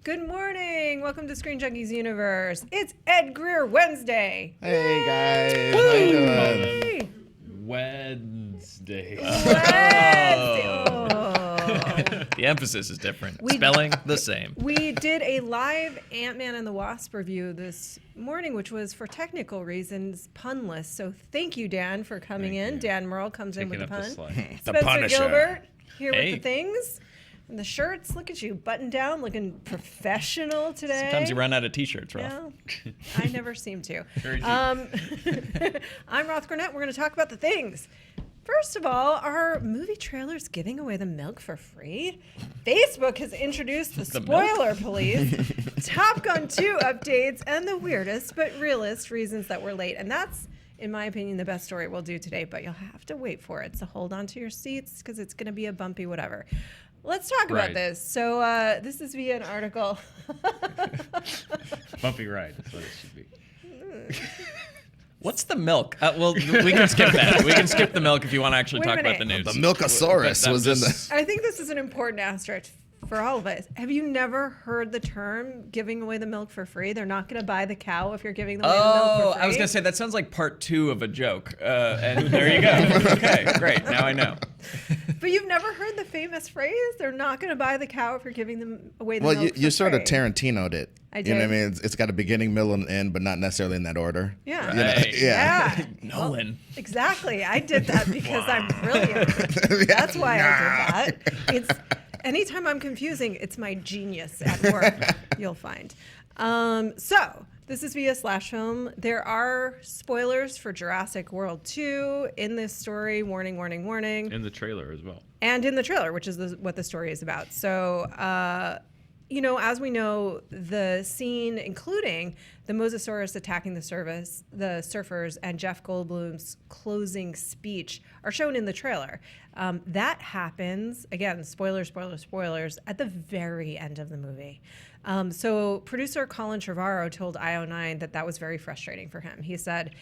Good morning. Welcome to Screen Junkies Universe. It's Ed Greer Wednesday. Hey guys, how you doing? Wednesday. The emphasis is different. Spelling the same. We did a live Ant-Man and the Wasp review this morning, which was for technical reasons punless. So thank you, Dan, for coming in. Dan Merle comes in with the pun. The Punisher. Gilbert here Hey. with the things. And the shirts, look at you, buttoned down, looking professional today. Sometimes you run out of t-shirts, Ralph. No, I never seem to. Very deep. I'm Roth Garnett. We're going to talk about the things. First of all, are movie trailers giving away the milk for free? Facebook has introduced the spoiler police, Top Gun 2 updates, and the weirdest but realist reasons that we're late. And that's, in my opinion, the best story we'll do today, but you'll have to wait for it. So hold on to your seats because it's going to be a bumpy whatever. Let's talk about this. So this is via an article. Bumpy ride. That's what it should be. What's the milk? Well, we can skip that. We can skip the milk if you want to actually Wait a talk about the minute. news. The Milkosaurus was in the. I think this is an important asterisk for all of us. Have you never heard the term giving away the milk for free? They're not going to buy the cow if you're giving away the milk for free. I was going to say, that sounds like part 2 of a joke. And there you go. Okay, great. Now I know. But you've never heard the famous phrase, they're not going to buy the cow if you're giving them away the Well, milk you for sort free. of Tarantino'd it. I You know what I did. mean? It's got a beginning, middle, and end, but not necessarily in that order. Yeah. You know? Right. Yeah. Nolan. Exactly. I did that because I'm brilliant. That's why I did that. It's anytime I'm confusing, it's my genius at work, you'll find. So this is via Slash Film. There are spoilers for Jurassic World 2 in this story. Warning, warning, warning. In the trailer as well. And in the trailer, which is what the story is about. So, as we know, the scene, including the Mosasaurus attacking the surfers, and Jeff Goldblum's closing speech, are shown in the trailer. That happens, again, spoilers, at the very end of the movie. So producer Colin Trevorrow told IO9 that was very frustrating for him. He said,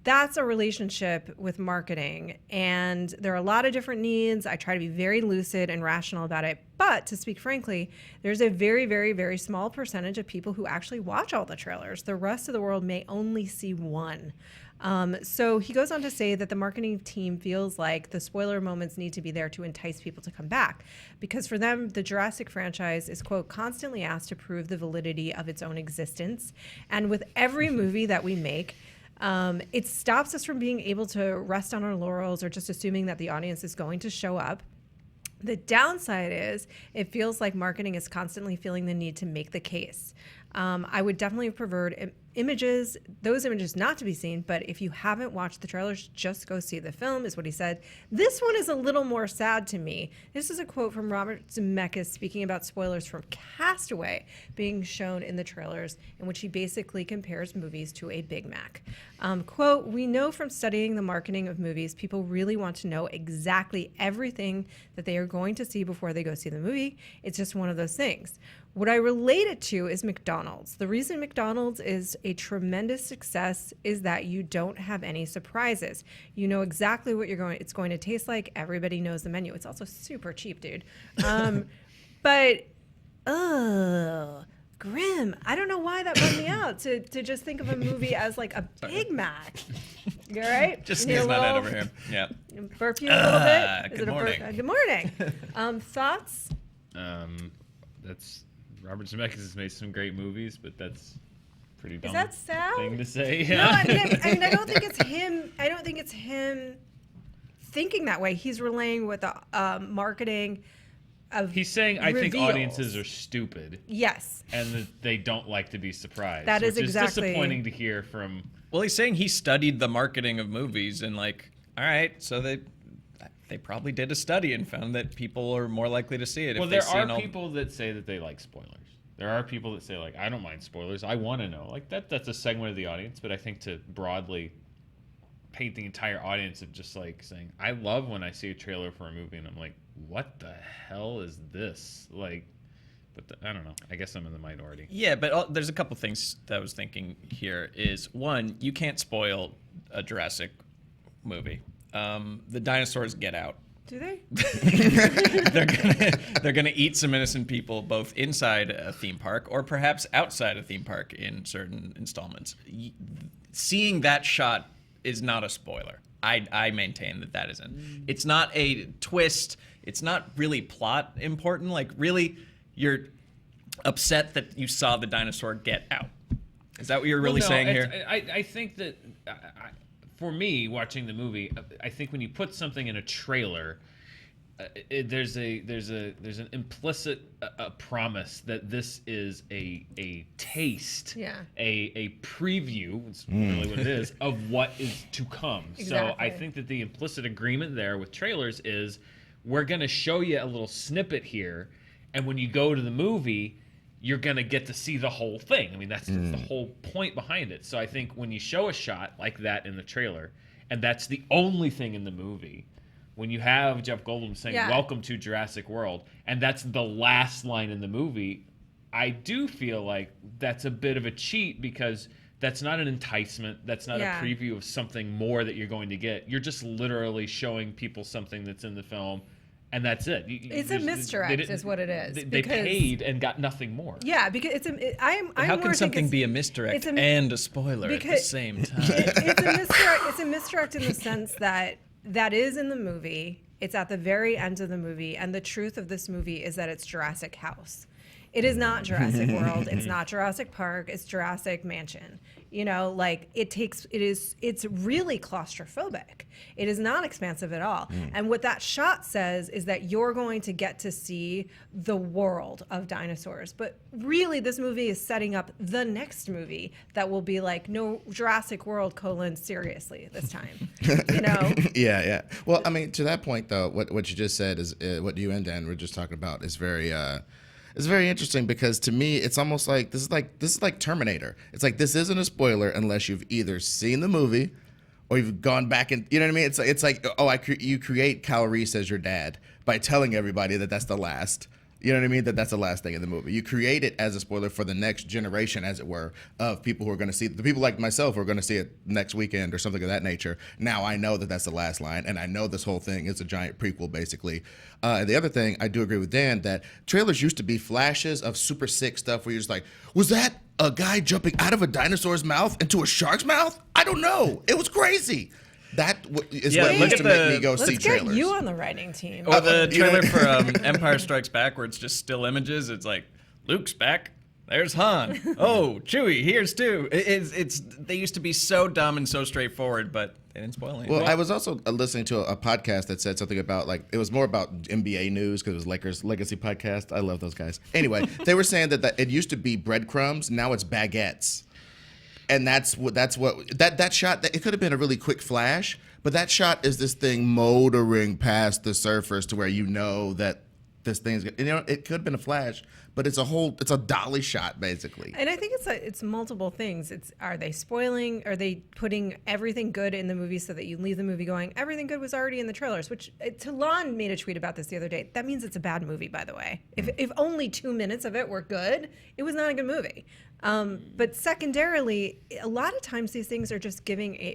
that's a relationship with marketing, and there are a lot of different needs. I try to be very lucid and rational about it, but to speak frankly, there's a very, very, very small percentage of people who actually watch all the trailers. The rest of the world may only see one. So he goes on to say that the marketing team feels like the spoiler moments need to be there to entice people to come back, because for them, the Jurassic franchise is, quote, constantly asked to prove the validity of its own existence. And with every movie that we make, it stops us from being able to rest on our laurels or just assuming that the audience is going to show up. The downside is it feels like marketing is constantly feeling the need to make the case. I would definitely have preferred those images not to be seen, but if you haven't watched the trailers, just go see the film, is what he said. This one is a little more sad to me. This is a quote from Robert Zemeckis speaking about spoilers from Castaway being shown in the trailers, in which he basically compares movies to a Big Mac. Quote, we know from studying the marketing of movies, people really want to know exactly everything that they are going to see before they go see the movie. It's just one of those things. What I relate it to is McDonald's. The reason McDonald's is a tremendous success is that you don't have any surprises. You know exactly what it's going to taste like. Everybody knows the menu. It's also super cheap, dude. But, grim. I don't know why that bummed me out to just think of a movie as like a Big Mac. You all right? Just sneeze my head over here. Yeah. Burp you a little bit? Good morning. Good morning. Thoughts? That's Robert Zemeckis has made some great movies, but that's pretty dumb Is that sad? thing to say. No, I mean, I don't think it's him. I don't think it's him thinking that way. He's relaying with the marketing of He's saying, I think reveals. audiences are stupid. Yes. And that they don't like to be surprised. That is which exactly- disappointing to hear from. Well, he's saying he studied the marketing of movies and all right, so they probably did a study and found that people are more likely to see it. Well, if there they've seen are all... people that say that they like spoilers. There are people that say, like, I don't mind spoilers. I want to know. Like, that's a segment of the audience. But I think to broadly paint the entire audience of just, like, saying, I love when I see a trailer for a movie and I'm like, what the hell is this? Like, I don't know. I guess I'm in the minority. Yeah, but there's a couple things that I was thinking here is, one, you can't spoil a Jurassic movie. The dinosaurs get out. Do they? they're gonna eat some innocent people both inside a theme park or perhaps outside a theme park in certain installments. Seeing that shot is not a spoiler. I maintain that isn't. It's not a twist. It's not really plot important. Like, really, you're upset that you saw the dinosaur get out. Is that what you're really saying here? I think that for me, watching the movie, I think when you put something in a trailer, there's an implicit promise that this is a taste, a preview. It's really what it is of what is to come. Exactly. So I think that the implicit agreement there with trailers is we're going to show you a little snippet here, and when you go to the movie, you're going to get to see the whole thing. I mean, that's the whole point behind it. So I think when you show a shot like that in the trailer, and that's the only thing in the movie, when you have Jeff Goldblum saying, "Welcome to Jurassic World," and that's the last line in the movie, I do feel like that's a bit of a cheat because that's not an enticement. That's not a preview of something more that you're going to get. You're just literally showing people something that's in the film, and that's it. It's a misdirect, is what it is. They paid and got nothing more. Yeah, because how can something be a misdirect and a spoiler at the same time? It's a misdirect in the sense that is in the movie. It's at the very end of the movie, and the truth of this movie is that it's Jurassic House. It is not Jurassic World. It's not Jurassic Park. It's Jurassic Mansion. You know, like it's really claustrophobic. It is not expansive at all. And what that shot says is that you're going to get to see the world of dinosaurs. But really, this movie is setting up the next movie that will be like, no, Jurassic World, seriously this time. You know? Yeah. Well, I mean, to that point though, what you just said is what you and Dan were just talking about is very. It's very interesting because to me, it's almost like this is like Terminator. It's like this isn't a spoiler unless you've either seen the movie or you've gone back and you know what I mean. It's like you create Kyle Reese as your dad by telling everybody that that's the last. You know what I mean? That's the last thing in the movie. You create it as a spoiler for the next generation, as it were, of people who are going to see the people like myself who are going to see it next weekend or something of that nature. Now I know that that's the last line, and I know this whole thing is a giant prequel, basically. And the other thing, I do agree with Dan that trailers used to be flashes of super sick stuff where you're just like, was that a guy jumping out of a dinosaur's mouth into a shark's mouth? I don't know. It was crazy. That is what used to make me go see trailers. Let's get you on the writing team. Or the trailer for Empire Strikes Back, where it's just still images. It's like, Luke's back. There's Han. Oh, Chewie. Here's two. They used to be so dumb and so straightforward, but they didn't spoil anything. Well, I was also listening to a podcast that said something about it was more about NBA news because it was Lakers Legacy podcast. I love those guys. Anyway, they were saying that it used to be breadcrumbs. Now it's baguettes. And that's what that shot. It could have been a really quick flash, but that shot is this thing motoring past the surface to where you know that this thing's. You know, it could have been a flash, but it's a dolly shot basically. And I think it's multiple things. Are they spoiling? Are they putting everything good in the movie so that you leave the movie going, everything good was already in the trailers? Which Talon made a tweet about this the other day. That means it's a bad movie, by the way. If only 2 minutes of it were good, it was not a good movie. But secondarily, a lot of times these things are just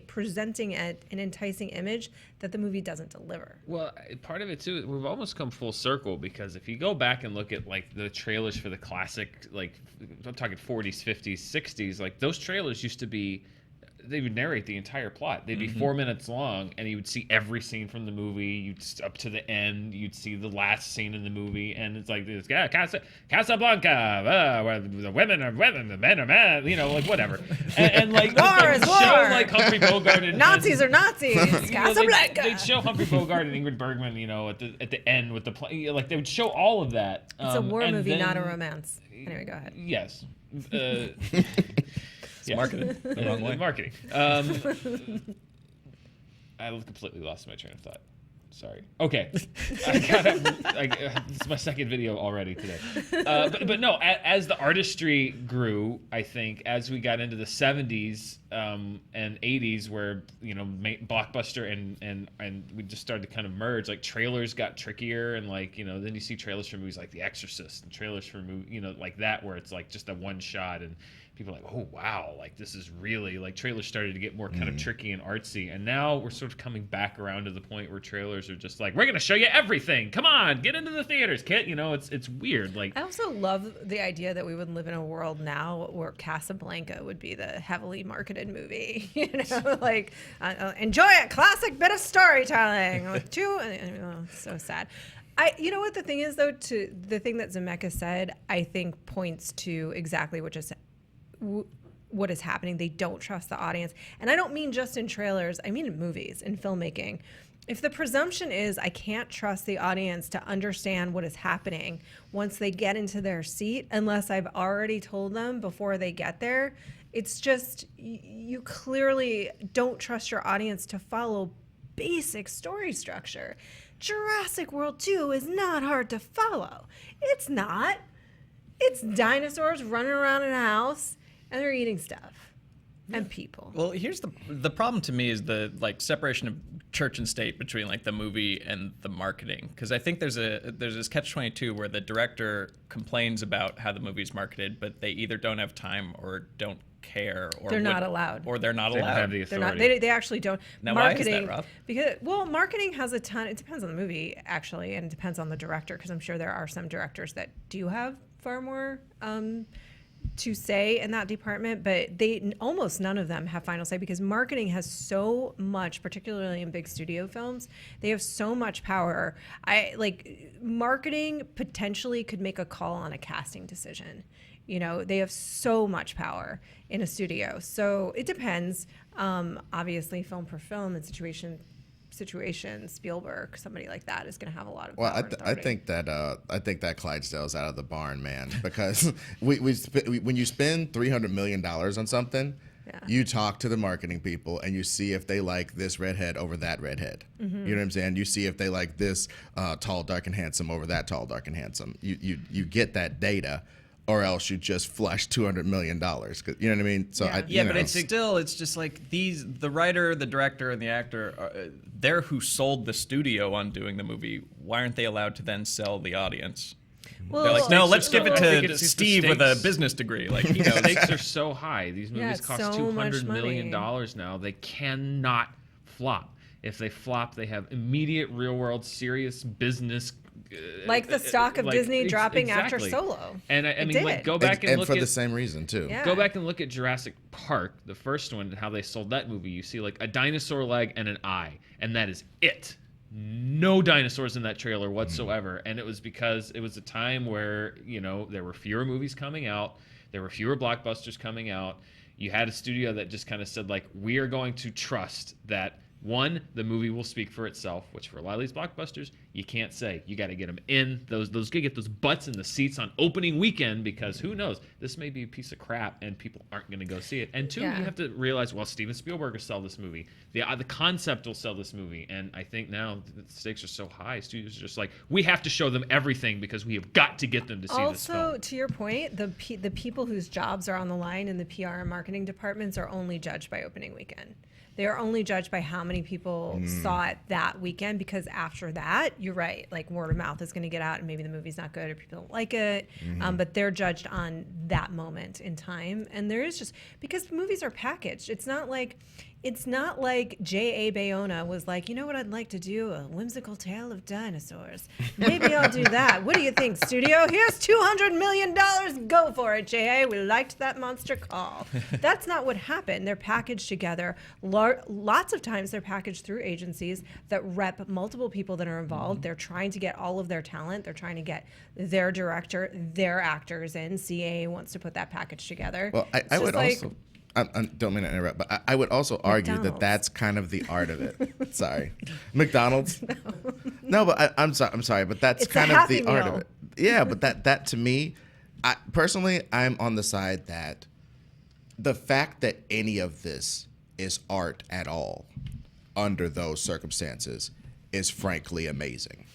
presenting an enticing image that the movie doesn't deliver. Well, part of it too, we've almost come full circle because if you go back and look at like the trailers for the classic, like I'm talking 40s, 50s, 60s, like those trailers used to be, they would narrate the entire plot. They'd be 4 minutes long, and you would see every scene from the movie. You'd up to the end. You'd see the last scene in the movie, and it's like this Casablanca, where the women are women, the men are men. You know, like whatever. And like war is war. Show like Humphrey Bogart and Nazis are Nazis. Casablanca. They'd show Humphrey Bogart and Ingrid Bergman, you know, at the end with the play. Like they would show all of that. It's a war movie, not a romance. Anyway, go ahead. Yes. It's marketing. The wrong way. Marketing. I completely lost my train of thought. Sorry. Okay. This is my second video already today. But no, as the artistry grew, I think, as we got into the 70s and 80s where, you know, Blockbuster and we just started to kind of merge, like trailers got trickier and like, you know, then you see trailers for movies like The Exorcist and trailers for movies, you know, like that where it's like just a one shot and people are like, oh wow, like this is really like trailers started to get more kind of tricky and artsy, and now we're sort of coming back around to the point where trailers are just like, we're gonna show you everything. Come on, get into the theaters, kid. You know, it's weird. Like I also love the idea that we would live in a world now where Casablanca would be the heavily marketed movie. You know, like enjoy a classic bit of storytelling with two. It's so sad. You know what the thing is though? To the thing that Zemeckis said, I think points to exactly what is happening. They don't trust the audience, and I don't mean just in trailers. I mean in movies, in filmmaking. If the presumption is I can't trust the audience to understand what is happening once they get into their seat, unless I've already told them before they get there, it's just you clearly don't trust your audience to follow basic story structure. Jurassic World 2 is not hard to follow. It's not. It's dinosaurs running around in a house and they're eating stuff and people. Well, here's the problem to me is the like separation of church and state between like the movie and the marketing, because I think there's this catch-22 where the director complains about how the movie's marketed, but they either don't have time or don't care, or they're not allowed, or they're not they don't allowed. have the They're not. authority. They actually don't. Now, marketing, why is that, Rob? Because marketing has a ton. It depends on the movie actually, and it depends on the director. Because I'm sure there are some directors that do have far more to say in that department, but almost none of them have final say, because marketing has so much, particularly in big studio films, they have so much power. Marketing potentially could make a call on a casting decision. You know, they have so much power in a studio. So it depends. Obviously, film per film and situation, Spielberg, somebody like that is going to have a lot of power. Well, I think that Clydesdale's out of the barn, man, because when you spend $300 million on something, you talk to the marketing people and you see if they like this redhead over that redhead. You know what I'm saying? You see if they like this tall, dark, and handsome over that tall, dark, and handsome. You get that data, or else you just flush $200 million. You know what I mean? So Yeah. But it's just like the writer, the director, and the actor, they're who sold the studio on doing the movie. Why aren't they allowed to then sell the audience? Well, They're like, no, let's give it I think to it's just the Steve with a stakes. business degree. Like, The stakes are so high. These movies it's cost so much $200 million money. now. They cannot flop. If they flop, they have immediate, real-world, serious business. like the stock of Disney dropping after exactly. Solo. And I It mean, like, did. go back and and look for at the same reason too. Yeah. Go back and look at Jurassic Park, the first one, and how they sold that movie. You see like a dinosaur leg and an eye, and that is it. No dinosaurs in that trailer whatsoever. And it was because it was a time where, you know, there were fewer movies coming out, there were fewer blockbusters coming out. You had a studio that just kind of said, like, we are going to trust that, one, the movie will speak for itself, which for a lot of these blockbusters, you can't say. You got to get them in. Those get those butts in the seats on opening weekend, because who knows? This may be a piece of crap and people aren't going to go see it. And two, Yeah. you have to realize, well, Steven Spielberg will sell this movie. The concept will sell this movie. And I think now the stakes are so high. Studios are just like, we have to show them everything because we have got to get them to see this film. Also, to your point, the people whose jobs are on the line in the PR and marketing departments are only judged by opening weekend. They are only judged by how many people saw it that weekend, because after that, you're right, like word of mouth is going to get out and maybe the movie's not good or people don't like it. But they're judged on that moment in time. And there is just, because movies are packaged. It's not like J.A. Bayona was like, you know what I'd like to do? A whimsical tale of dinosaurs. Maybe I'll do that. What do you think, studio? Here's $200 million. Go for it, J.A. We liked that monster call. That's not what happened. They're packaged together. Lots of times they're packaged through agencies that rep multiple people that are involved. They're trying to get all of their talent. They're trying to get their director, their actors in. CA wants to put that package together. Well, I would also. I don't mean to interrupt, but I would also argue that McDonald's. that's kind of the art of it. Sorry, McDonald's. No, but I'm sorry, but that's It's a kind of Happy the art Meal. of it. Yeah, but that to me, personally, I'm on the side that the fact that any of this is art at all under those circumstances is frankly amazing.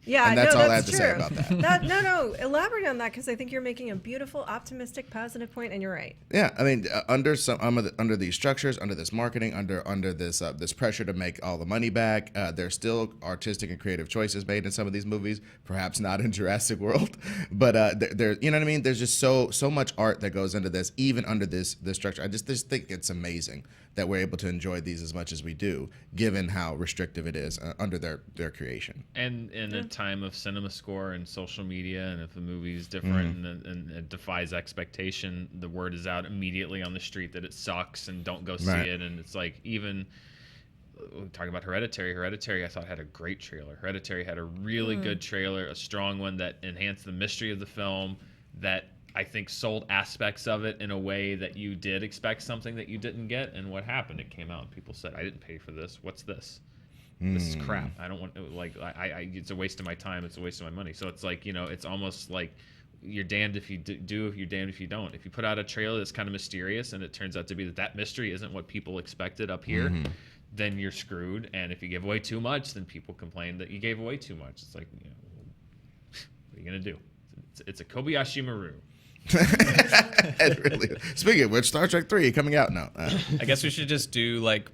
Yeah, And that's no, all that's I have to say true. about that. No, elaborate on that because I think you're making a beautiful, optimistic, positive point, and you're right. Yeah, I mean, under these structures, under this marketing, under this pressure to make all the money back, there's still artistic and creative choices made in some of these movies. Perhaps not in Jurassic World, but there, you know what I mean. There's just so much art that goes into this, even under this structure. I just think it's amazing that we're able to enjoy these as much as we do, given how restrictive it is under their creation. And in a time of cinema score and social media, and if the movie is different and it defies expectation, the word is out immediately on the street that it sucks and don't go see it. And it's like, even talking about Hereditary I thought had a great trailer. Hereditary had a really good trailer, a strong one that enhanced the mystery of the film, that I think sold aspects of it in a way that you did expect something that you didn't get. And what happened? It came out and people said, I didn't pay for this. What's this? This is crap. I don't want, like, I it's a waste of my time. It's a waste of my money. So it's like, you know, it's almost like you're damned if you do, you're damned if you don't. If you put out a trailer that's kind of mysterious and it turns out to be that mystery isn't what people expected up here, then you're screwed. And if you give away too much, then people complain that you gave away too much. It's like, you know, what are you going to do? It's a Kobayashi Maru. Really. Speaking of which, Star Trek 3 coming out now. I guess we should just do like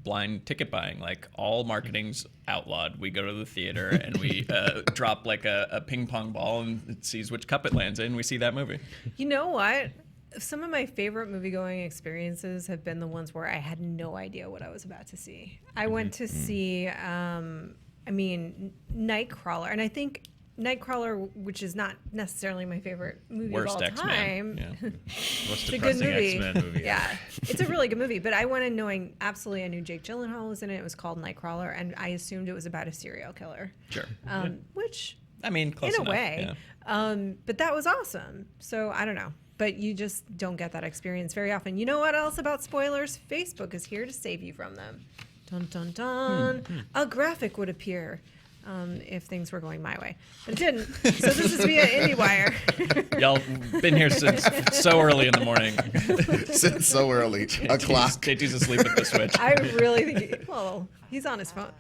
blind ticket buying. Like, all marketing's outlawed. We go to the theater and we drop like a ping pong ball and it sees which cup it lands in. We see that movie. You know what? Some of my favorite movie-going experiences have been the ones where I had no idea what I was about to see. I went to see, Nightcrawler, and I think Nightcrawler, which is not necessarily my favorite movie Worst of all X-Men. time. Yeah. Most It's a good depressing movie. X-Men movie. Yeah, it's a really good movie. But I went in knowing absolutely I knew Jake Gyllenhaal was in it. It was called Nightcrawler, and I assumed it was about a serial killer. Sure. Which, I mean, close in a enough, way, but that was awesome. So I don't know. But you just don't get that experience very often. You know what else about spoilers? Facebook is here to save you from them. Dun, dun, dun. A graphic would appear if things were going my way. But it didn't. So this is via IndieWire. Y'all been here since so early in the morning. Since so early. A clock. JT's asleep at the switch. I really think, he's on his phone.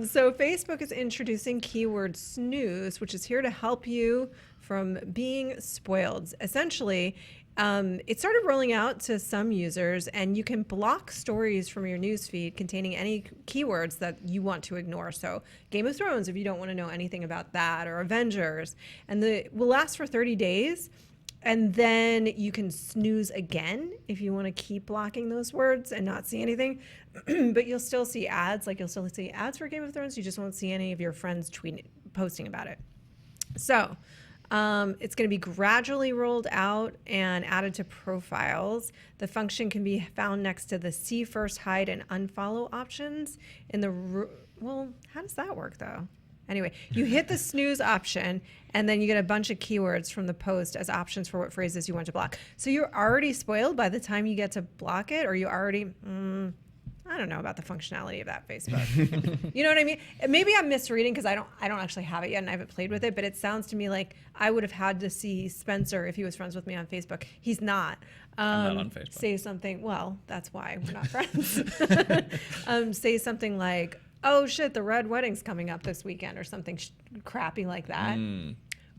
So Facebook is introducing keyword snooze, which is here to help you from being spoiled. Essentially, it started rolling out to some users, and you can block stories from your newsfeed containing any keywords that you want to ignore. So Game of Thrones, if you don't want to know anything about that, or Avengers. And it will last for 30 days. And then you can snooze again if you want to keep blocking those words and not see anything. But you'll still see ads. Like, you'll still see ads for Game of Thrones. You just won't see any of your friends posting about it. So it's going to be gradually rolled out and added to profiles. The function can be found next to the see first, hide, and unfollow options in the... Well, how does that work, though? Anyway, you hit the snooze option, and then you get a bunch of keywords from the post as options for what phrases you want to block. So you're already spoiled by the time you get to block it, or you already... I don't know about the functionality of that Facebook. You know what I mean? Maybe I'm misreading because I don't actually have it yet and I haven't played with it, but it sounds to me like I would have had to see Spencer if he was friends with me on Facebook. He's not. I'm not on Facebook. Say something, well, that's why we're not friends. Say something like, oh shit, the Red Wedding's coming up this weekend, or something crappy like that,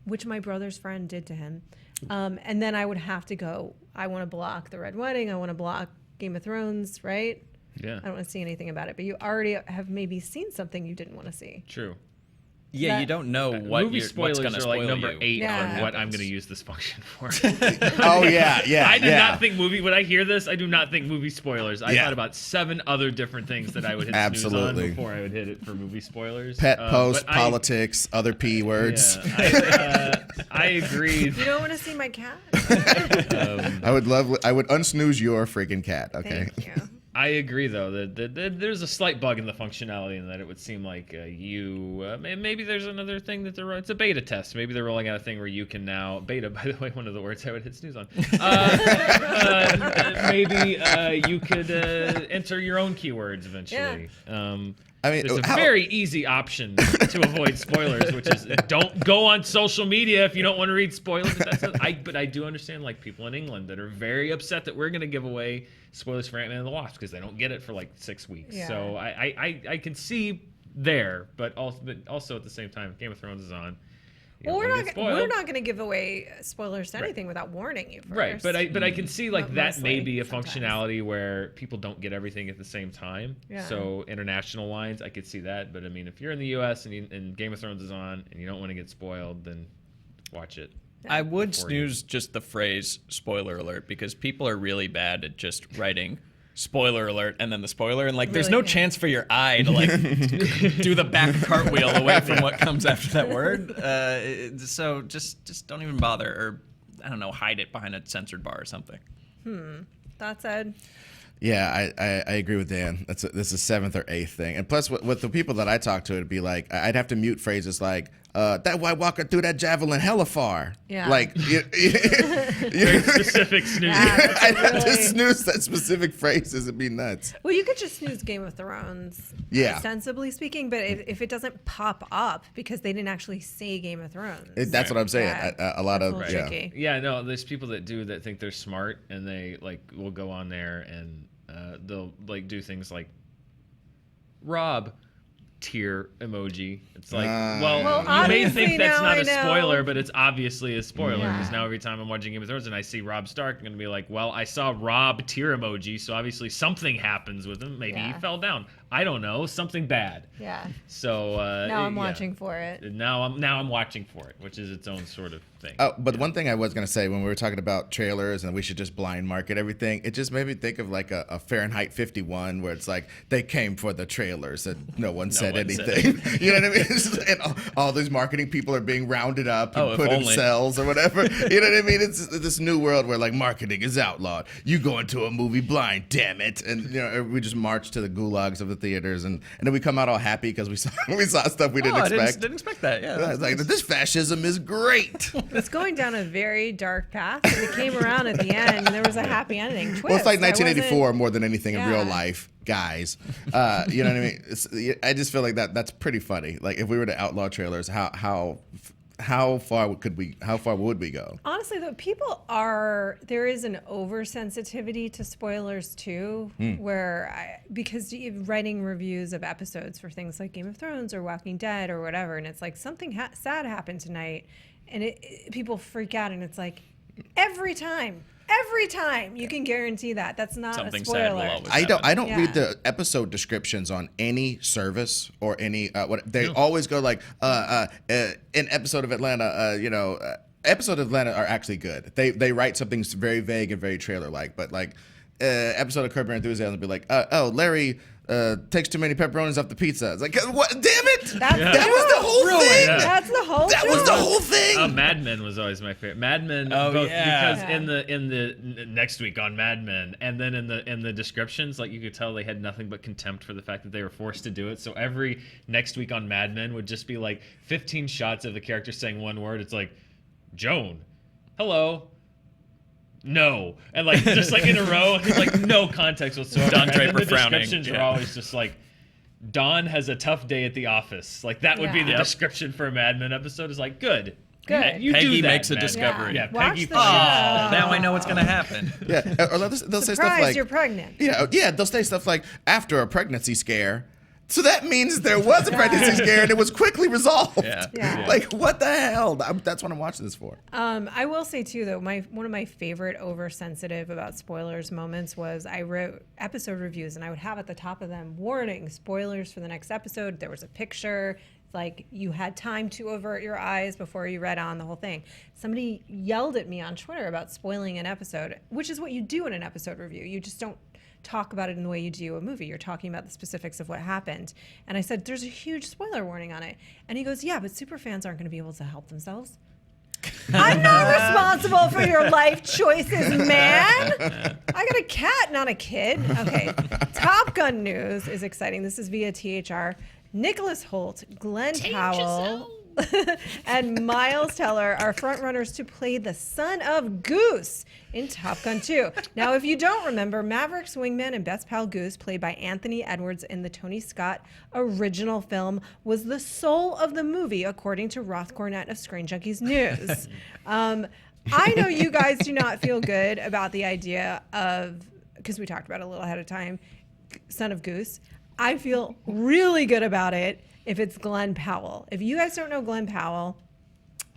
which my brother's friend did to him. And then I would have to go, I want to block the Red Wedding, I want to block Game of Thrones, right? Yeah. I don't want to see anything about it, but you already have maybe seen something you didn't want to see. True. Yeah, you don't know what movie what's spoilers going to are spoil like number you. 8 Yeah. on what I'm Happens. going to use this function for. Oh, yeah. I did not think movie. When I hear this, I do not think movie spoilers. I Yeah. thought about 7 other different things that I would hit snooze on Absolutely. before I would hit it for movie spoilers. Pet post, but politics, other P words. I agree. You don't want to see my cat? I would unsnooze your freaking cat. Okay. Thank you. I agree, though, that there's a slight bug in the functionality in that it would seem like maybe there's another thing that it's a beta test. Maybe they're rolling out a thing where you can now, beta, by the way, one of the words I would hit snooze on. Maybe you could enter your own keywords eventually. I mean, there's a very easy option to avoid spoilers, which is don't go on social media if you don't want to read spoilers. But I do understand like people in England that are very upset that we're going to give away spoilers for Ant-Man and the Wasp because they don't get it for like 6 weeks. Yeah. So I can see there, but also at the same time, Game of Thrones is on. Well, we're not going to give away spoilers to anything without warning you first. Right, but I can see like that may be a sometimes. functionality where people don't get everything at the same time. Yeah. So international lines, I could see that. But I mean, if you're in the U.S. and Game of Thrones is on and you don't want to get spoiled, then watch it. I would Before snooze just the phrase spoiler alert because people are really bad at just writing spoiler alert and then the spoiler, and like there's Really, no chance for your eye to like do the back cartwheel away from what comes after that word. So just don't even bother, or I don't know, hide it behind a censored bar or something. That said, Yeah, I agree with Dan. This is 7th or 8th thing. And plus, with the people that I talk to, it'd be like, I'd have to mute phrases like, that White Walker threw that javelin hella far. Yeah. Like, Very specific snooze. Yeah. I'd have to Really- snooze that specific phrases. It'd be nuts. well, you could just snooze Game of Thrones, Yeah. ostensibly speaking, but if it doesn't pop up because they didn't actually say Game of Thrones. That's what I'm saying. Yeah. A lot That's of, a little yeah. tricky. Yeah, no, there's people that think they're smart and they like will go on there and they'll like do things like Rob tear emoji. It's like, well, Well, you may obviously think that's now not I a know. spoiler, but it's obviously a spoiler because Yeah. now every time I'm watching Game of Thrones and I see Rob Stark, I'm going to be like, well, I saw Rob tear emoji, so obviously something happens with him. Maybe he Yeah. fell down. I don't know, something bad. Yeah. So Now I'm yeah. watching for it. Now I'm watching for it, which is its own sort of thing. Oh, but one thing I was going to say when we were talking about trailers and we should just blind market everything, it just made me think of like a Fahrenheit 51 where it's like they came for the trailers and no one said one said anything. You know what I mean? It's just- and all these marketing people are being rounded up and Oh, if put in only. cells or whatever. You know what I mean? It's this new world where like marketing is outlawed. You go into a movie blind, damn it. And you know, we just march to the gulags of the theaters and then we come out all happy because we saw stuff we didn't I expect. didn't expect that. Yeah, Yeah, it's like this fascism is great. It's going down a very dark path. And it came around at the end, and there was a happy ending. Twist. Well, it's like I wasn't- 1984 more than anything in real Yeah. life, guys. You know what I mean? I just feel like that's pretty funny. Like if we were to outlaw trailers, how far would we go? Honestly, though, there is an oversensitivity to spoilers too, because writing reviews of episodes for things like Game of Thrones or Walking Dead or whatever, and it's like something sad happened tonight, and people freak out, and it's like every time you can guarantee that's not Something a sad will spoiler. always I don't Yeah. read the episode descriptions on any service or any they always go like an episode of Atlanta. Episode of Atlanta are actually good. They write something very vague and very trailer like, but like episode of Curb Your Enthusiasm would be like, Larry takes too many pepperonis off the pizza. It's like, what? Damn it! That's That was the whole thing. Yeah. That's the whole. That was the joke. whole thing. Mad Men was always my favorite. Mad Men, Oh, yeah. because in the next week on Mad Men, and then in the descriptions, like you could tell they had nothing but contempt for the fact that they were forced to do it. So every next week on Mad Men would just be like 15 shots of the character saying one word. It's like, Joan, hello. No, and like just like in a row, and like no context whatsoever. Don And then Draper the frowning, descriptions are yeah. always just like, Don has a tough day at the office. Like that would be the Yeah. description for a Mad Men episode. Is like good. Good. You Peggy do that, makes a Mad Men. discovery. Yeah, Watch Peggy. the Oh, show. Now I know what's gonna happen. Yeah, or they'll say stuff Surprise, like, you're pregnant. yeah, they'll say stuff like after a pregnancy scare. So that means there was a pregnancy scare and it was quickly resolved. Yeah. Yeah. Like what the hell? That's what I'm watching this for. I will say too, though, one of my favorite oversensitive about spoilers moments was I wrote episode reviews, and I would have at the top of them, warning, spoilers for the next episode. There was a picture, like you had time to avert your eyes before you read on the whole thing. Somebody yelled at me on Twitter about spoiling an episode, which is what you do in an episode review. You just don't talk about it in the way you do a movie. You're talking about the specifics of what happened. And I said, there's a huge spoiler warning on it. And he goes, yeah, but super fans aren't going to be able to help themselves. I'm not responsible for your life choices, man. I got a cat, not a kid. Okay. Top Gun news is exciting. This is via THR. Nicholas Hoult, Glenn Powell, and Miles Teller are frontrunners to play the son of Goose in Top Gun 2. Now, if you don't remember, Maverick's wingman and best pal Goose, played by Anthony Edwards in the Tony Scott original film, was the soul of the movie, according to Roth Cornett of ScreenJunkies News. I know you guys do not feel good about the idea of, because we talked about it a little ahead of time, son of Goose. I feel really good about it if it's Glenn Powell. If you guys don't know Glenn Powell,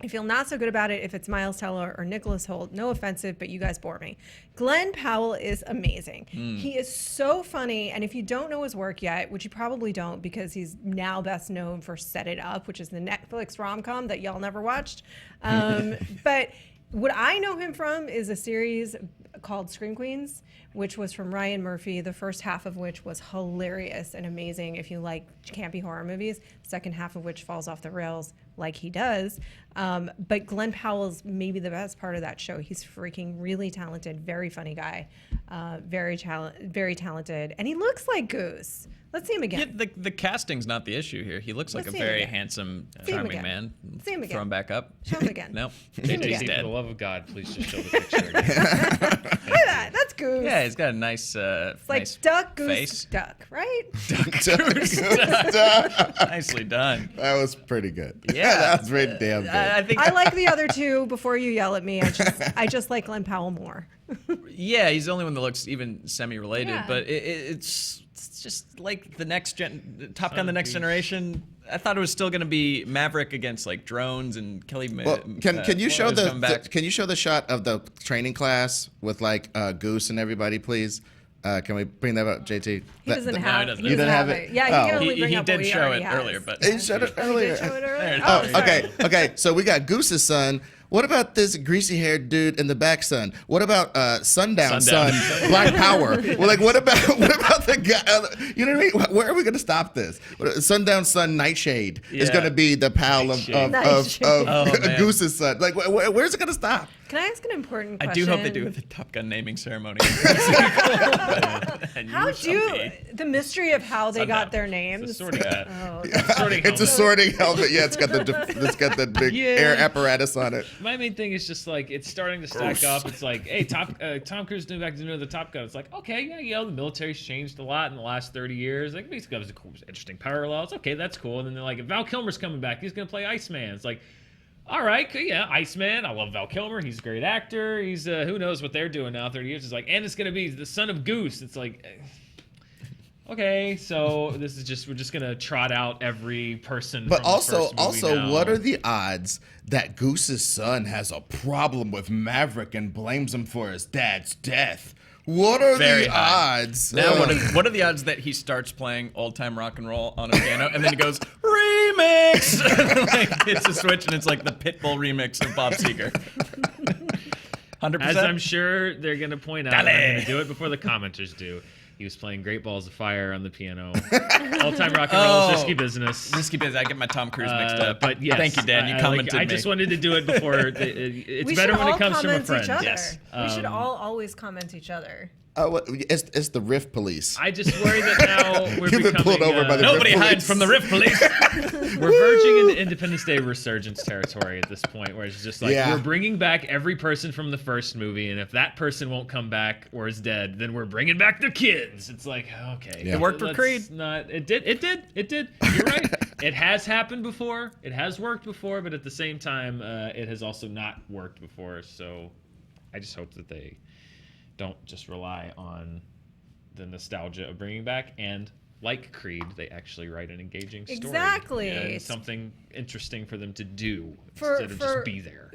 I feel not so good about it if it's Miles Teller or Nicholas Hoult. No offensive, but you guys bore me. Glenn Powell is amazing. He is so funny, and if you don't know his work yet, which you probably don't because he's now best known for Set It Up, which is the Netflix rom-com that y'all never watched. But what I know him from is a series called Scream Queens, which was from Ryan Murphy, the first half of which was hilarious and amazing if you like campy horror movies, second half of which falls off the rails like he does. But Glenn Powell's maybe the best part of that show. He's freaking really talented, very funny guy, very talented, and he looks like Goose. Let's see him again. Yeah, the casting's not the issue here. He looks like Let's a see him very again. handsome, See him charming again. man. See him again. Throw him back up. Show him again. No, him JT's again. For dead. the love of God, please just show the picture. Look at that. That's Goose. Yeah, he's got a nice, It's like nice duck, goose, face. duck, right? Nicely done. That was pretty good. Yeah. That was pretty damn good. I think. I like the other two. Before you yell at me, I just like Glenn Powell more. Yeah, he's the only one that looks even semi-related. Yeah. But it's just like the next Top Gun: The Next Goose. Generation. I thought it was still going to be Maverick against like drones and Kelly. Well, can you show coming back. can you show the shot of the training class with like Goose and everybody, please? Can we bring that up, JT? He doesn't no, have. he doesn't. He You doesn't didn't have have it. it? Yeah, he Oh. can only bring He up did what he show already it has. earlier, but He showed it Oh, he earlier. did show it earlier. There it Oh, is. sorry. Okay. So we got Goose's son. What about this greasy-haired dude in the back son? What about Sundown Sundown. son, Black Power? Well, like, what about the guy? You know what I mean? Where are we gonna stop this? Sundown son, Nightshade is Yeah. gonna be the pal of Nightshade. Oh, man. Goose's son. Like, where's it gonna stop? Can I ask an important I question? do hope they do with the Top Gun naming ceremony. And How you do shall be. the mystery of how they got their It's a names? sorting hat. Oh, It's a sorting helmet. Yeah, it's got the big Yeah. air apparatus on it. My main thing is just like it's starting to stack up. It's like, hey, Tom Cruise doing back to the Top Gun. It's like, okay, yeah, the military's changed a lot in the last 30 years. Like, basically, that was a cool, interesting parallels. Okay, that's cool. And then they're like, Val Kilmer's coming back. He's gonna play Iceman. It's like, all right, yeah, Iceman. I love Val Kilmer. He's a great actor. He's who knows what they're doing now. 30 years. It's like, and it's gonna be the son of Goose. It's like. Okay, so this is we're just gonna trot out every person. But from the first movie now. what are the odds that Goose's son has a problem with Maverick and blames him for his dad's death? What are Very the high. odds? Now, what are the odds that he starts playing old time rock and roll on a piano and then he goes remix? Like hits a switch and it's like the Pitbull remix of Bob Seger. 100%. As I'm sure they're going to point out, Dale. I'm going to do it before the commenters do. He was playing Great Balls of Fire on the piano. All-time rock and roll is risky business. Risky biz. I get my Tom Cruise mixed up. But yes, Thank you, Dan. You I commented I me. just wanted to do it before. It's we better should when all it comes from a comment friend. each other. Yes. We should all always comment each other. It's the Riff Police. I just worry that now we're You've been becoming, pulled over by the Nobody Riff hides Police. from the Riff Police. We're verging into Independence Day resurgence territory at this point, where it's just like Yeah. we're bringing back every person from the first movie, and if that person won't come back or is dead, then we're bringing back the kids. It's like, okay, Yeah. It worked for let's Creed. Not it did. You're right. It has happened before. It has worked before, but at the same time, it has also not worked before. So I just hope that they don't just rely on the nostalgia of bringing back, and like Creed, they actually write an engaging story. Exactly. And something interesting for them to do For instead of just be there.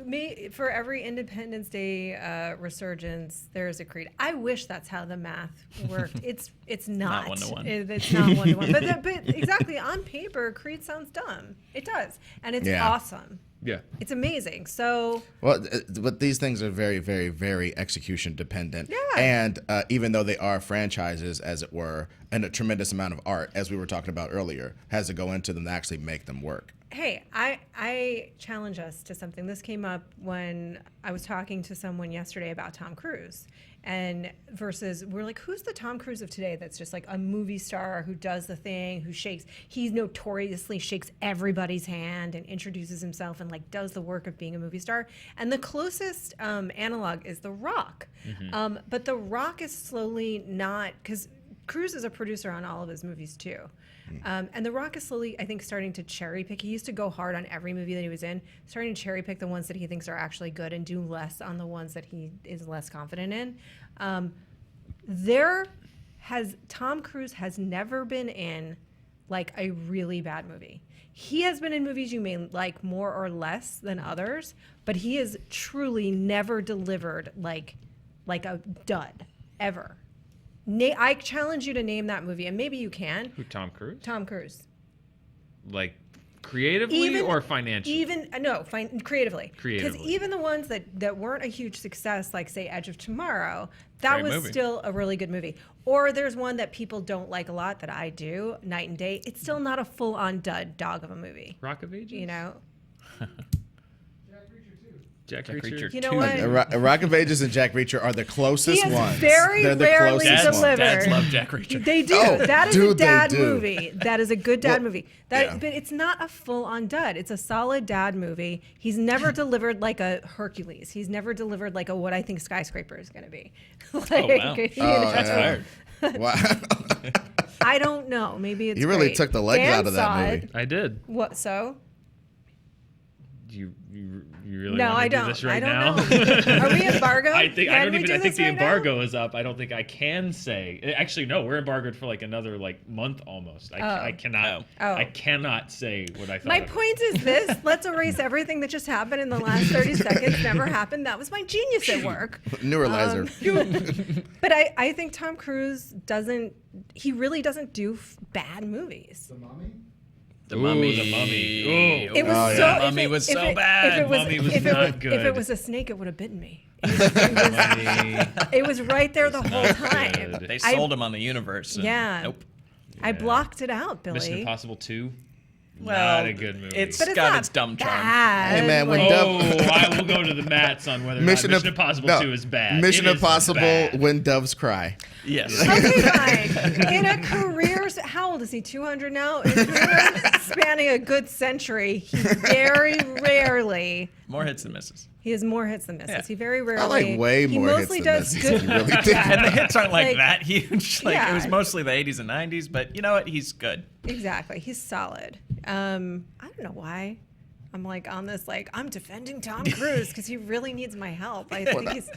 For every Independence Day resurgence, there is a Creed. I wish that's how the math worked. It's not. Not one-to-one. It's not one to one. But exactly on paper, Creed sounds dumb. It does, and it's Yeah. awesome. Yeah. It's amazing. So Well, but these things are very, very, very execution dependent. Yeah. And even though they are franchises, as it were, and a tremendous amount of art, as we were talking about earlier, has to go into them to actually make them work. Hey, I challenge us to something. This came up when I was talking to someone yesterday about Tom Cruise. And versus, we're like, who's the Tom Cruise of today that's just like a movie star who does the thing, who shakes, he notoriously shakes everybody's hand and introduces himself and like does the work of being a movie star. And the closest analog is The Rock. But The Rock is slowly not, because Cruise is a producer on all of his movies too. And The Rock is slowly, I think, starting to cherry pick. He used to go hard on every movie that he was in, starting to cherry pick the ones that he thinks are actually good and do less on the ones that he is less confident in. Tom Cruise has never been in like a really bad movie. He has been in movies you may like more or less than others, but he has truly never delivered like a dud ever. I challenge you to name that movie, and maybe you can. Who, Tom Cruise? Tom Cruise. Like creatively or financially? Creatively. Because Creatively. even the ones that weren't a huge success, like say Edge of Tomorrow, that Great was movie. still a really good movie. Or there's one that people don't like a lot that I do, Night and Day. It's still not a full-on dog of a movie. Rock of Ages? You know? Jack Jack Reacher. Reacher You know 2. what? Rock of Ages and Jack Reacher are the closest He is ones. very They're the rarely closest delivered. ones. Dads love Jack Reacher. They do. Oh, That is a dude, they dad do. movie. That is a good dad Well, movie. yeah. But it's not a full-on dud. It's a solid dad movie. He's never delivered like a Hercules. He's never delivered like a what I think Skyscraper is going to be. Like, wow. you Oh, know? That's yeah. fired. Wow. I don't know. Maybe it's You really great. took the legs Dan out of that saw movie. it. I did. What? So? You really No, want I to do don't. this right I now? don't know. Are we embargoed? I think Can we do I think this the right now? embargo is up. I don't think I can say. Actually, no, we're embargoed for like another like month almost. I cannot. Oh. I cannot say what I thought. My of it. point is this: let's erase everything that just happened in the last 30 seconds. Never happened. That was my genius at work. Neuralizer. But I think Tom Cruise doesn't. He really doesn't do bad movies. The Ooh, Mummy. The Mummy. Ooh. It was Oh, yeah. so. Mummy was so bad. If it was, Mummy was if it not If good. it was a snake, it would have bitten me. It was right there the whole not time. good. They sold him on the universe. And Yeah. Nope. I blocked it out, Billy. Mission Impossible 2. Well, Not a good movie. It's But it's got not its dumb charm. bad. Hey, man, when like- Dove- I will go to the mats on whether Mission Impossible 2 is bad. Mission It is Impossible bad. when doves cry. Yes. Okay, fine. In a career, how old is he? 200 now? In a career spanning a good century, he very rarely. More hits than misses. He has more hits than misses. Yeah. He very rarely. I like way he more mostly hits than does misses. good. He really did. And the hits aren't like Like- that huge. Like Yeah. it was mostly the 80s and 90s, but you know what? He's good. Exactly. He's solid. I don't know why. I'm like on this like I'm defending Tom Cruise because he really needs my help. I think he's.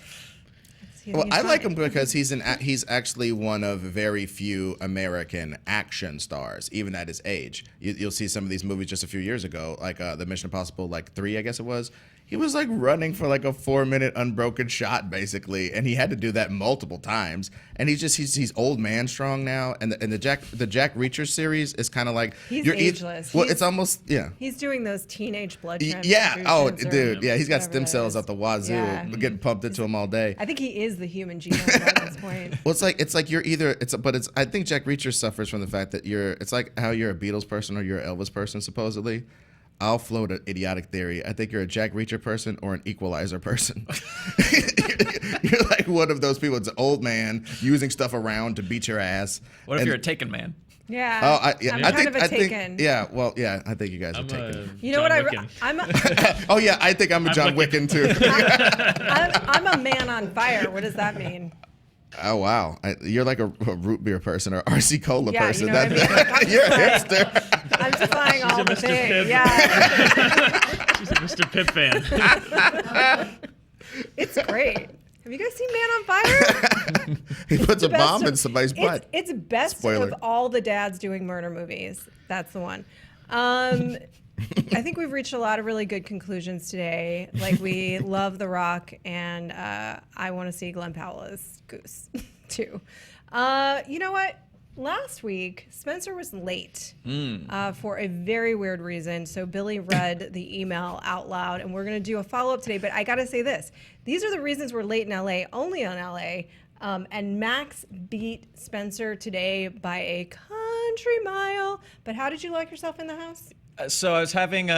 Well, I like fine. him because he's actually one of very few American action stars, even at his age. You'll see some of these movies just a few years ago, like the Mission Impossible, like 3, I guess it was. He was like running for like a 4-minute unbroken shot, basically, and he had to do that multiple times. And he's old man strong now. And the Jack Reacher series is kind of like He's you're ageless. Well, He's- it's almost He's doing those teenage blood Yeah. transfusions. Oh, or dude. Yeah, he's got whatever stem that cells is. out the wazoo, Yeah. getting pumped into him all day. I think he is the human genome at this point. Well, it's like you're either I think Jack Reacher suffers from the fact that it's like how you're a Beatles person or you're an Elvis person supposedly. I'll float an idiotic theory. I think you're a Jack Reacher person or an Equalizer person. You're like one of those people. It's an old man using stuff around to beat your ass. What if And- you're a Taken man? Yeah. Oh, I'm I kind think of a Taken. yeah. Well, yeah. I think you guys are I'm taken. You know what? Wicken. I'm a, Oh yeah, I think I'm a John Wiccan. Wiccan too. I'm a man on fire. What does that mean? Oh wow, you're like a root beer person or RC Cola Yeah, you person. know what I mean? Like, I'm You're a just hipster. I'm defying all the Mr. things. Pibb. Yeah. She's a Mr. Pip fan. It's great. Have you guys seen Man on Fire? He puts a Best bomb of- in somebody's butt. It's best Spoiler. of all the dads doing murder movies. That's the one. I think we've reached a lot of really good conclusions today. Like we love The Rock, and I want to see Glenn Powell as Goose too. You know what? Last week, Spencer was late for a very weird reason. So Billy read the email out loud, and we're going to do a follow-up today. But I got to say this. These are the reasons we're late in LA, only on LA. And Max beat Spencer today by a country mile. But how did you lock yourself in the house? So I was having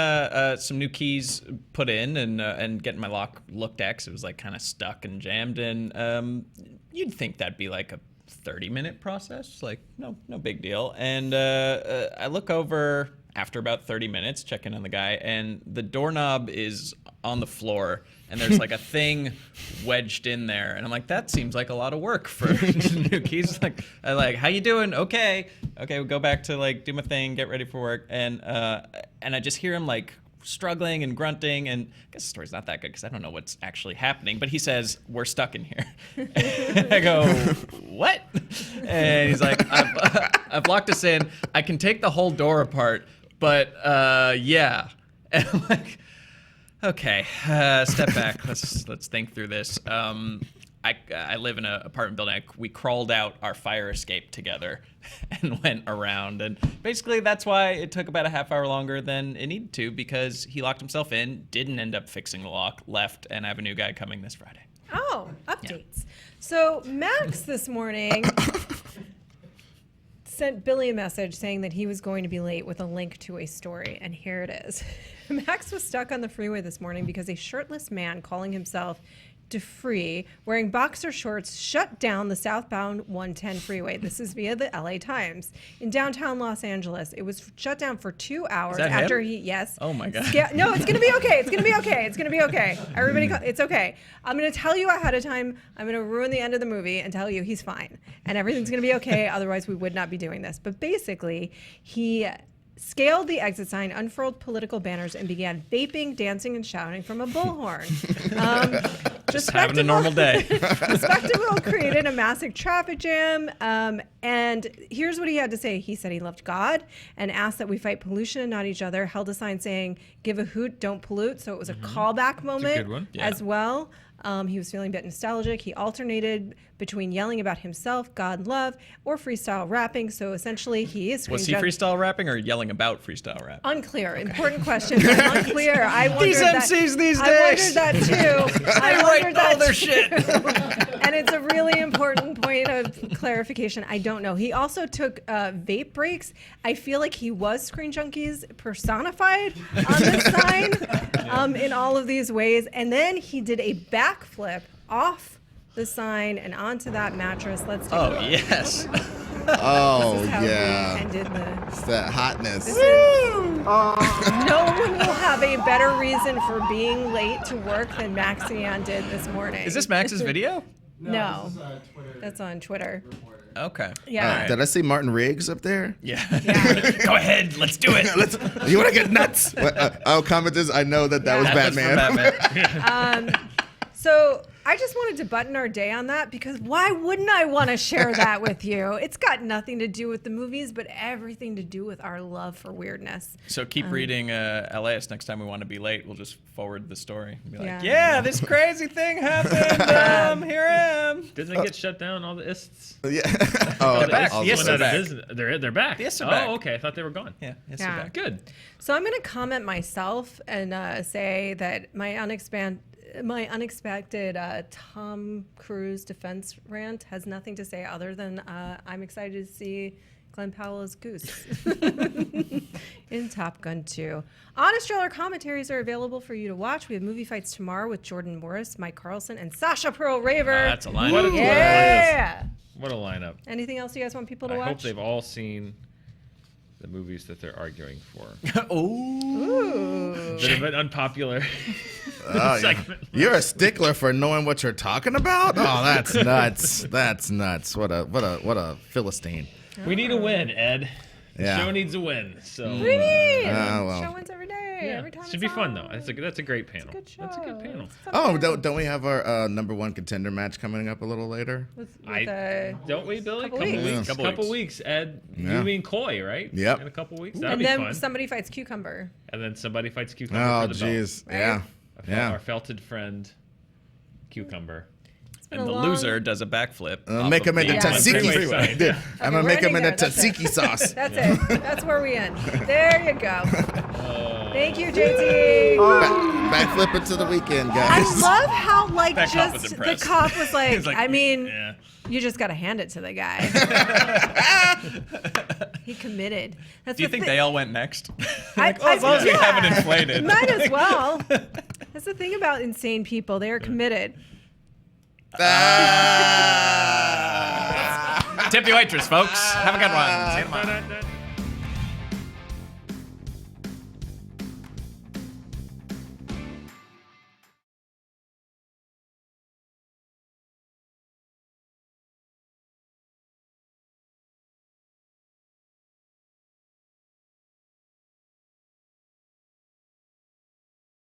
some new keys put in and getting my lock looked at 'cause it was like kind of stuck and jammed. And you'd think that'd be like a 30-minute process, like no big deal. And I look over after about 30 minutes, check in on the guy, and the doorknob is on the floor, and there's like a thing wedged in there, and I'm like, that seems like a lot of work for new keys. Like, how you doing? Okay, we'll go back to like do my thing, get ready for work, and I just hear him like struggling and grunting, and I guess the story's not that good because I don't know what's actually happening, but he says, we're stuck in here. And I go, what? And he's like, I've locked us in. I can take the whole door apart, but yeah. And I'm like, okay, step back. Let's think through this. I live in an apartment building. We crawled out our fire escape together and went around. And basically that's why it took about a half hour longer than it needed to, because he locked himself in, didn't end up fixing the lock, left, and I have a new guy coming this Friday. Oh, updates. So Max this morning sent Billy a message saying that he was going to be late with a link to a story, and here it is. Max was stuck on the freeway this morning because a shirtless man calling himself DeFree, wearing boxer shorts, shut down the southbound 110 freeway. This is via the LA Times. In downtown Los Angeles, it was shut down for 2 hours that after him? yes. Oh my God. No, it's going to be okay. It's going to be okay. It's going to be okay. Everybody, it's okay. I'm going to tell you ahead of time. I'm going to ruin the end of the movie and tell you he's fine. And everything's going to be okay. Otherwise, we would not be doing this. But basically, he scaled the exit sign, unfurled political banners, and began vaping, dancing, and shouting from a bullhorn. Just having a normal day. The spectacle created a massive traffic jam. And here's what he had to say. He said he loved God and asked that we fight pollution and not each other. Held a sign saying, give a hoot, don't pollute. So it was a callback moment good one. as well. He was feeling a bit nostalgic. He alternated between yelling about himself, God, love, or freestyle rapping. So essentially, he is. Was he freestyle rapping or yelling about freestyle rap? Unclear. Important question. I'm unclear. I wondered These MCs these days. I wondered that too. They write all their shit. And it's a really important point of clarification. I don't know. He also took vape breaks. I feel like he was ScreenJunkies personified on this sign in all of these ways. And then he did a backflip off the sign and onto that mattress. Let's take a look. Yes. Oh, This is how yeah. he ended It's that hotness. No one will have a better reason for being late to work than Maxian did this morning. Is this Max's video? No. This is Twitter. That's on Twitter. Okay. Yeah. Did I see Martin Riggs up there? Yeah. Yeah. Go ahead. Let's do it. You want to get nuts? Commenters, I know that was Yeah. Batman. So I just wanted to button our day on that because why wouldn't I want to share that with you? It's got nothing to do with the movies, but everything to do with our love for weirdness. So keep reading LAist. Next time we want to be late, we'll just forward the story. And be like, Yeah. yeah, this crazy thing happened. Here I am. Didn't it get shut down? All the ists. Yeah. All the back. ists Yes, went they're out of back. business. They're back. Yes, they're oh, back. okay. I thought they were gone. Yeah. Yes, Yeah. we're back. Good. So I'm going to comment myself and say that my unexpected Tom Cruise defense rant has nothing to say other than I'm excited to see Glenn Powell as Goose in Top Gun 2. Honest Trailer commentaries are available for you to watch. We have movie fights tomorrow with Jordan Morris, Mike Carlson, and Sasha Pearl Raver. That's a lineup. What a Yeah. What a lineup. Anything else you guys want people to I watch? hope they've all seen the movies that they're arguing for. Ooh. That have been unpopular. Oh, segment. You're a stickler for knowing what you're talking about? Oh, that's nuts. That's nuts. What a Philistine. We need a win, Ed. The Yeah. show needs a win. So What do you mean? well. Show wins every day. yeah, Every time should be it's fun on. though. That's a great panel. It's a good show. That's a good panel. It's a fun Oh, panel. don't we have our number one contender match coming up a little later? With Don't we, Billy? Couple weeks. Couple weeks. Ed, Yeah. you mean Coy, right? Yep. In a couple weeks. That'd and be then fun. somebody fights Cucumber. And then somebody fights Cucumber Oh, for the belt. jeez. Right? Yeah. Our Yeah. felted friend, Cucumber. been And a the long- loser does a backflip. off make of him into the Yeah. tzatziki. Freeway sign. I'm we're gonna make him ending into there. That's it. tzatziki sauce. That's it. That's where we end. There you go. Thank you, JT. Backflip into the weekend, I guys. love how like That cop was just the impressed. cop was like, He's like, I mean, yeah. you just got to hand it to the guy. He committed. That's Do you the think thi- they all went next? I- Like, as long as we yeah. have it inflated. Might as well. That's the thing about insane people. They are committed. Tip the waitress, folks. Have a good one. See you tomorrow.